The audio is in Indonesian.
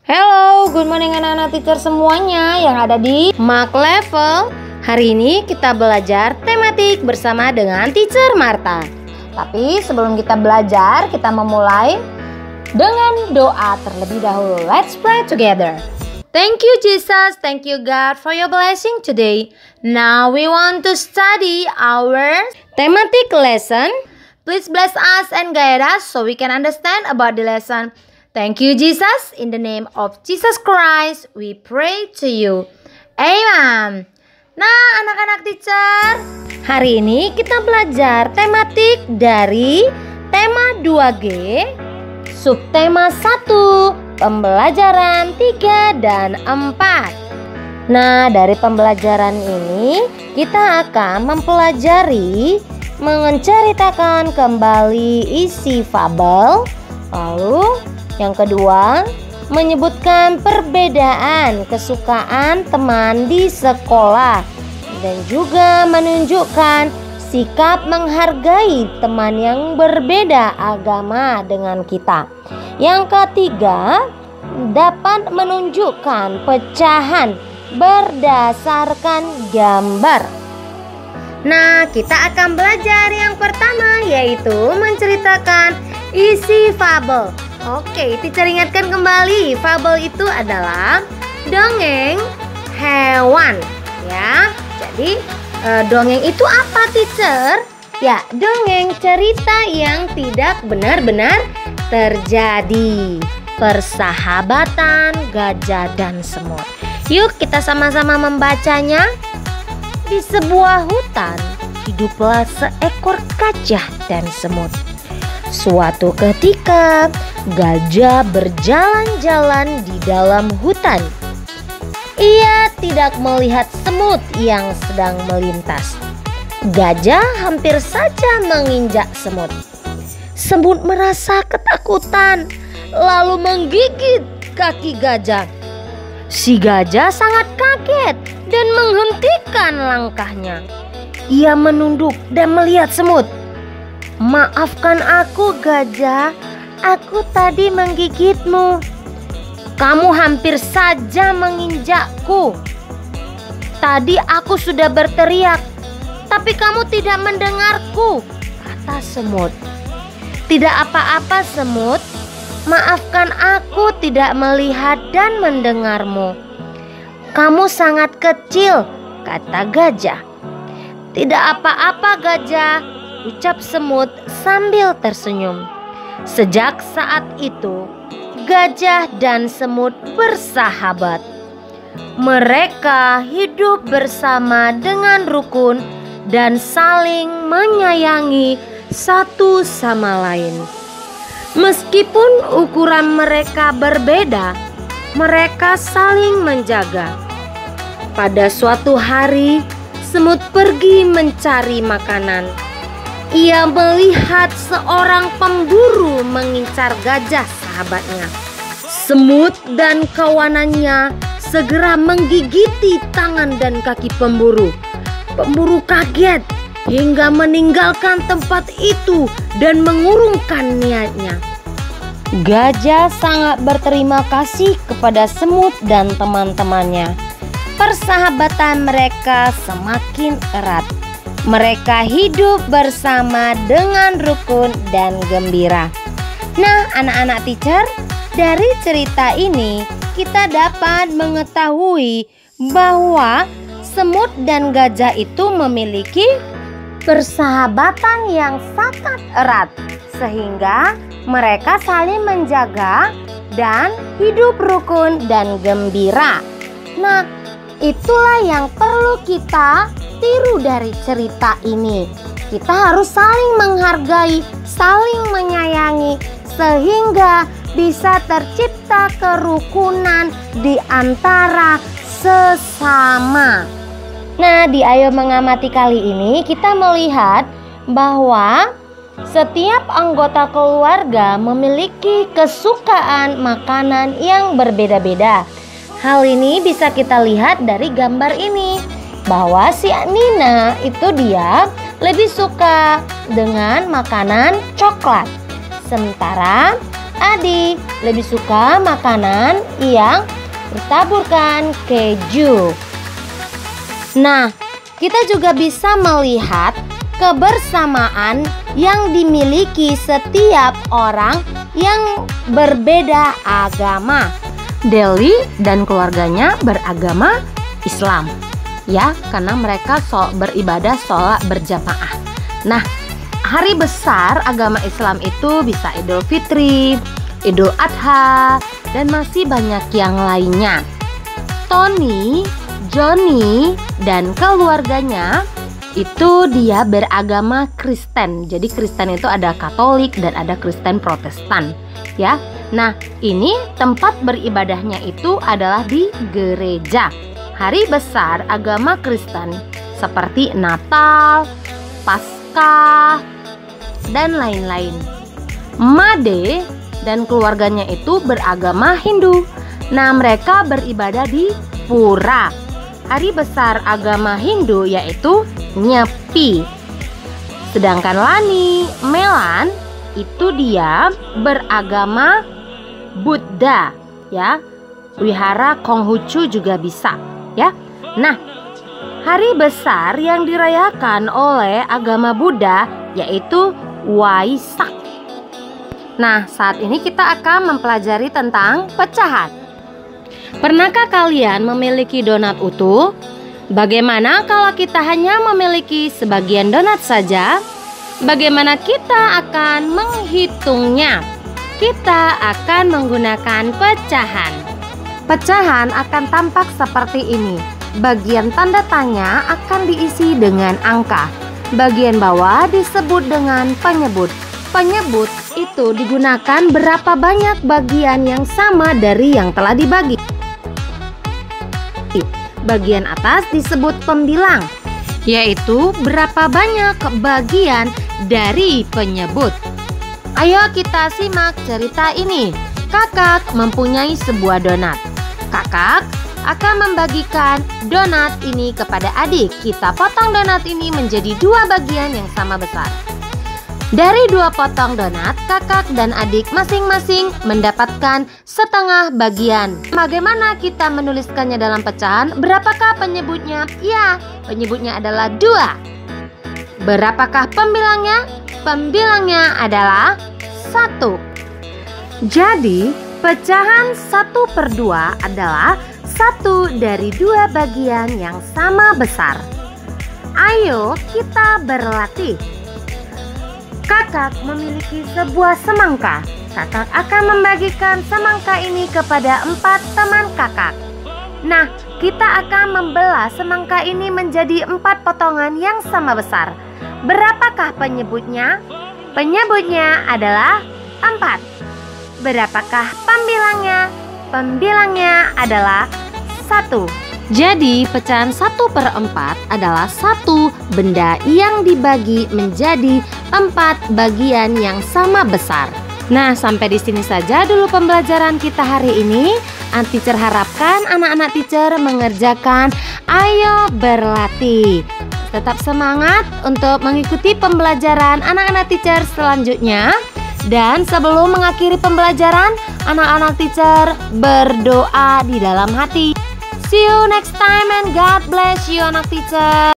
Hello, good morning anak-anak teacher semuanya yang ada di Mark Level. Hari ini kita belajar tematik bersama dengan Teacher Martha. Tapi sebelum kita belajar, kita memulai dengan doa terlebih dahulu. Let's pray together. Thank you Jesus, thank you God for your blessing today. Now we want to study our thematic lesson. Please bless us and guide us so we can understand about the lesson. Thank you Jesus, in the name of Jesus Christ we pray to you. Amen. Nah anak-anak teacher, hari ini kita belajar tematik dari tema 2G, subtema 1, pembelajaran 3 dan 4. Nah dari pembelajaran ini kita akan mempelajari menceritakan kembali isi fabel. Lalu yang kedua, menyebutkan perbedaan kesukaan teman di sekolah dan juga menunjukkan sikap menghargai teman yang berbeda agama dengan kita. Yang ketiga, dapat menunjukkan pecahan berdasarkan gambar. Nah, kita akan belajar yang pertama yaitu menceritakan isi fabel. Oke, teacher ingatkan kembali, fabel itu adalah dongeng hewan, ya. Jadi dongeng itu apa, teacher? Ya, dongeng cerita yang tidak benar-benar terjadi. Persahabatan gajah dan semut. Yuk kita sama-sama membacanya. Di sebuah hutan hiduplah seekor gajah dan semut. Suatu ketika, gajah berjalan-jalan di dalam hutan. Ia tidak melihat semut yang sedang melintas. Gajah hampir saja menginjak semut. Semut merasa ketakutan, lalu menggigit kaki gajah. Si gajah sangat kaget dan menghentikan langkahnya. Ia menunduk dan melihat semut. "Maafkan aku gajah, aku tadi menggigitmu. Kamu hampir saja menginjakku. Tadi aku sudah berteriak, tapi kamu tidak mendengarku," kata semut. "Tidak apa-apa semut, maafkan aku tidak melihat dan mendengarmu. Kamu sangat kecil," kata gajah. "Tidak apa-apa gajah," ucap semut sambil tersenyum. Sejak saat itu, gajah dan semut bersahabat. Mereka hidup bersama dengan rukun dan saling menyayangi satu sama lain. Meskipun ukuran mereka berbeda, mereka saling menjaga. Pada suatu hari, semut pergi mencari makanan. Ia melihat seorang pemburu mengincar gajah sahabatnya. Semut dan kawanannya segera menggigiti tangan dan kaki pemburu. Pemburu kaget hingga meninggalkan tempat itu dan mengurungkan niatnya. Gajah sangat berterima kasih kepada semut dan teman-temannya. Persahabatan mereka semakin erat. Mereka hidup bersama dengan rukun dan gembira. Nah, anak-anak teacher, dari cerita ini kita dapat mengetahui bahwa semut dan gajah itu memiliki persahabatan yang sangat erat, sehingga mereka saling menjaga dan hidup rukun dan gembira. Nah, itulah yang perlu kita tiru dari cerita ini. Kita harus saling menghargai, saling menyayangi, sehingga bisa tercipta kerukunan di antara sesama. Nah, di Ayo Mengamati kali ini kita melihat bahwa setiap anggota keluarga memiliki kesukaan makanan yang berbeda-beda. Hal ini bisa kita lihat dari gambar ini, bahwa si Nina itu dia lebih suka dengan makanan coklat. Sementara adik lebih suka makanan yang bertaburkan keju. Nah, kita juga bisa melihat kebersamaan yang dimiliki setiap orang yang berbeda agama. Deli dan keluarganya beragama Islam, ya, karena mereka beribadah sholat berjamaah. Nah, hari besar agama Islam itu bisa Idul Fitri, Idul Adha, dan masih banyak yang lainnya. Tony, Johnny, dan keluarganya itu dia beragama Kristen. Jadi Kristen itu ada Katolik dan ada Kristen Protestan, ya. Nah, ini tempat beribadahnya itu adalah di gereja. Hari besar agama Kristen seperti Natal, Paskah, dan lain-lain. Made dan keluarganya itu beragama Hindu. Nah, mereka beribadah di pura. Hari besar agama Hindu yaitu Nyepi. Sedangkan Lani, Melan itu dia beragama Buddha, ya. Wihara Konghucu juga bisa, ya. Nah, hari besar yang dirayakan oleh agama Buddha yaitu Waisak. Nah, saat ini kita akan mempelajari tentang pecahan. Pernahkah kalian memiliki donat utuh? Bagaimana kalau kita hanya memiliki sebagian donat saja? Bagaimana kita akan menghitungnya? Kita akan menggunakan pecahan. Pecahan akan tampak seperti ini. Bagian tanda tanya akan diisi dengan angka. Bagian bawah disebut dengan penyebut. Penyebut itu digunakan berapa banyak bagian yang sama dari yang telah dibagi. Bagian atas disebut pembilang, yaitu berapa banyak bagian dari penyebut. Ayo kita simak cerita ini. Kakak mempunyai sebuah donat. Kakak akan membagikan donat ini kepada adik. Kita potong donat ini menjadi 2 bagian yang sama besar. Dari 2 potong donat, kakak dan adik masing-masing mendapatkan setengah bagian. Bagaimana kita menuliskannya dalam pecahan? Berapakah penyebutnya? Ya, penyebutnya adalah 2. Berapakah pembilangnya? Pembilangnya adalah 1. Jadi, pecahan 1/2 adalah 1 dari 2 bagian yang sama besar. Ayo kita berlatih. Kakak memiliki sebuah semangka. Kakak akan membagikan semangka ini kepada 4 teman kakak. Nah, kita akan membelah semangka ini menjadi 4 potongan yang sama besar. Berapakah penyebutnya? Penyebutnya adalah 4. Berapakah pembilangnya? Pembilangnya adalah 1. Jadi pecahan 1/4 adalah 1 benda yang dibagi menjadi 4 bagian yang sama besar. Nah, sampai di sini saja dulu pembelajaran kita hari ini. Teacher harapkan anak-anak teacher mengerjakan ayo berlatih. Tetap semangat untuk mengikuti pembelajaran anak-anak teacher selanjutnya. Dan sebelum mengakhiri pembelajaran, anak-anak teacher berdoa di dalam hati. See you next time and God bless you anak teacher.